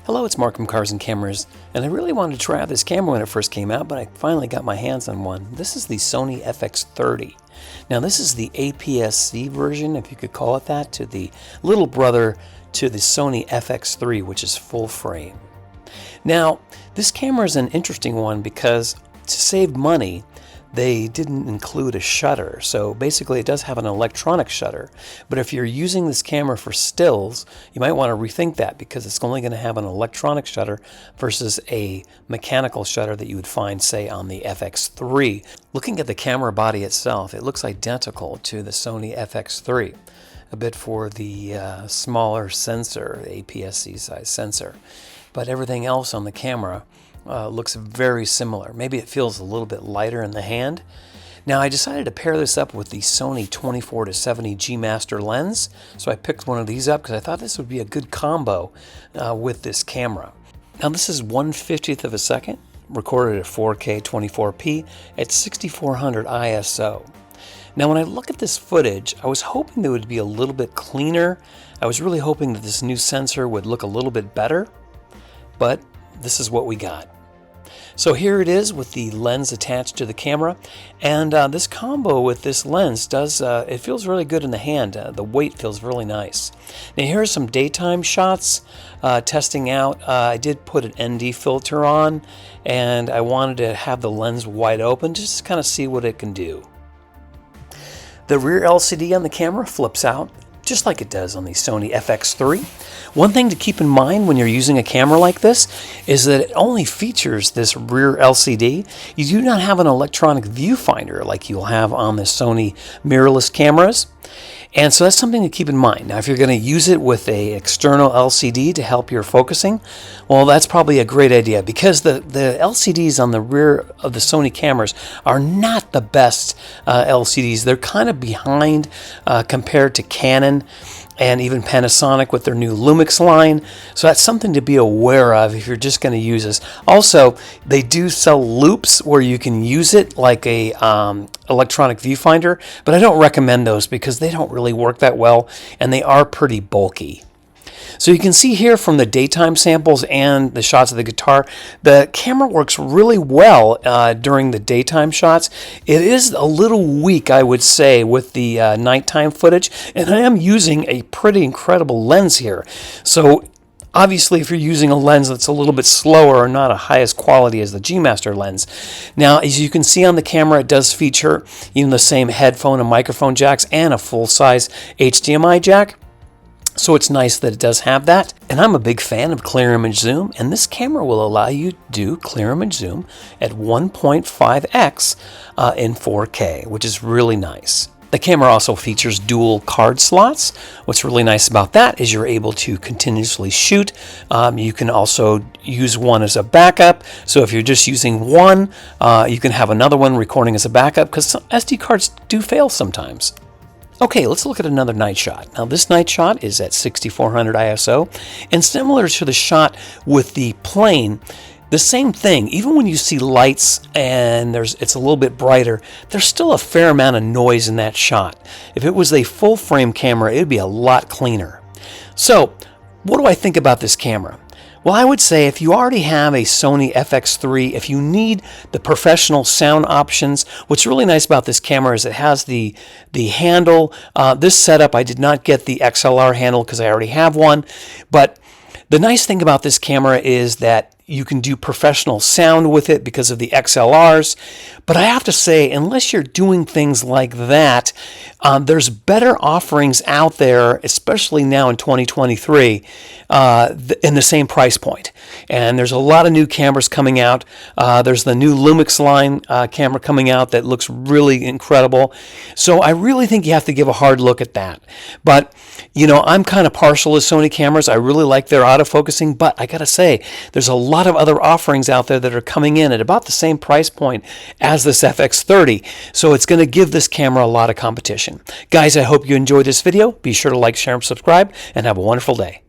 Hello, it's Mark from Cars and Cameras, and I really wanted to try out this camera when it first came out, but I finally got my hands on one. This is the Sony FX30. Now this is the APS-C version, if you could call it that, to the little brother to the Sony FX3, which is full frame. Now, this camera is an interesting one because to save money, they didn't include a shutter. So basically it does have an electronic shutter, but if you're using this camera for stills, you might want to rethink that because it's only going to have an electronic shutter versus a mechanical shutter that you would find, say, on the FX3. Looking at the camera body itself, it looks identical to the Sony FX3, a bit for the smaller sensor, the APS-C size sensor, but everything else on the camera looks very similar. Maybe it feels a little bit lighter in the hand. Now I decided to pair this up with the Sony 24-70 G Master lens, so I picked one of these up because I thought this would be a good combo with this camera. Now this is 1/50th of a second, recorded at 4K 24p at 6400 ISO. Now when I look at this footage, I was hoping that it would be a little bit cleaner. I was really hoping that this new sensor would look a little bit better, but this is what we got. So here it is with the lens attached to the camera, and this combo with this lens does, it feels really good in the hand. The weight feels really nice. Now here's some daytime shots testing out. I did put an ND filter on, and I wanted to have the lens wide open just to kind of see what it can do. The rear LCD on the camera flips out just like it does on the Sony FX3. One thing to keep in mind when you're using a camera like this is that it only features this rear LCD. You do not have an electronic viewfinder like you'll have on the Sony mirrorless cameras. And so that's something to keep in mind. Now if you're going to use it with an external LCD to help your focusing, well, that's probably a great idea because the LCDs on the rear of the Sony cameras are not the best LCDs. They're kind of behind compared to Canon and even Panasonic with their new Lumix line. So that's something to be aware of if you're just going to use this. Also, they do sell loops where you can use it like a electronic viewfinder, but I don't recommend those because they don't really work that well and they are pretty bulky. So you can see here from the daytime samples and the shots of the guitar, the camera works really well during the daytime shots. It is a little weak, I would say, with the nighttime footage, and I am using a pretty incredible lens here. So obviously, if you're using a lens that's a little bit slower or not a highest quality as the G Master lens. Now, as you can see on the camera, it does feature the same headphone and microphone jacks and a full-size HDMI jack. So it's nice that it does have that. And I'm a big fan of clear image zoom, and this camera will allow you to do clear image zoom at 1.5x in 4K, which is really nice. The camera also features dual card slots. What's really nice about that is you're able to continuously shoot. You can also use one as a backup. So if you're just using one, you can have another one recording as a backup because SD cards do fail sometimes. Okay, let's look at another night shot. Now this night shot is at 6400 ISO, and similar to the shot with the plane, the same thing. Even when you see lights and it's a little bit brighter, there's still a fair amount of noise in that shot. If it was a full frame camera, it would be a lot cleaner. So, what do I think about this camera? Well, I would say if you already have a Sony FX3, if you need the professional sound options, what's really nice about this camera is it has the handle. This setup, I did not get the XLR handle because I already have one. But the nice thing about this camera is that you can do professional sound with it because of the XLRs. But I have to say, unless you're doing things like that, there's better offerings out there, especially now in 2023, in the same price point. And there's a lot of new cameras coming out. There's the new Lumix line camera coming out that looks really incredible. So I really think you have to give a hard look at that. But, I'm kind of partial to Sony cameras. I really like their autofocusing, but I got to say, there's a lot of other offerings out there that are coming in at about the same price point as this FX30. So it's going to give this camera a lot of competition. Guys, I hope you enjoyed this video. Be sure to like, share, and subscribe, and have a wonderful day.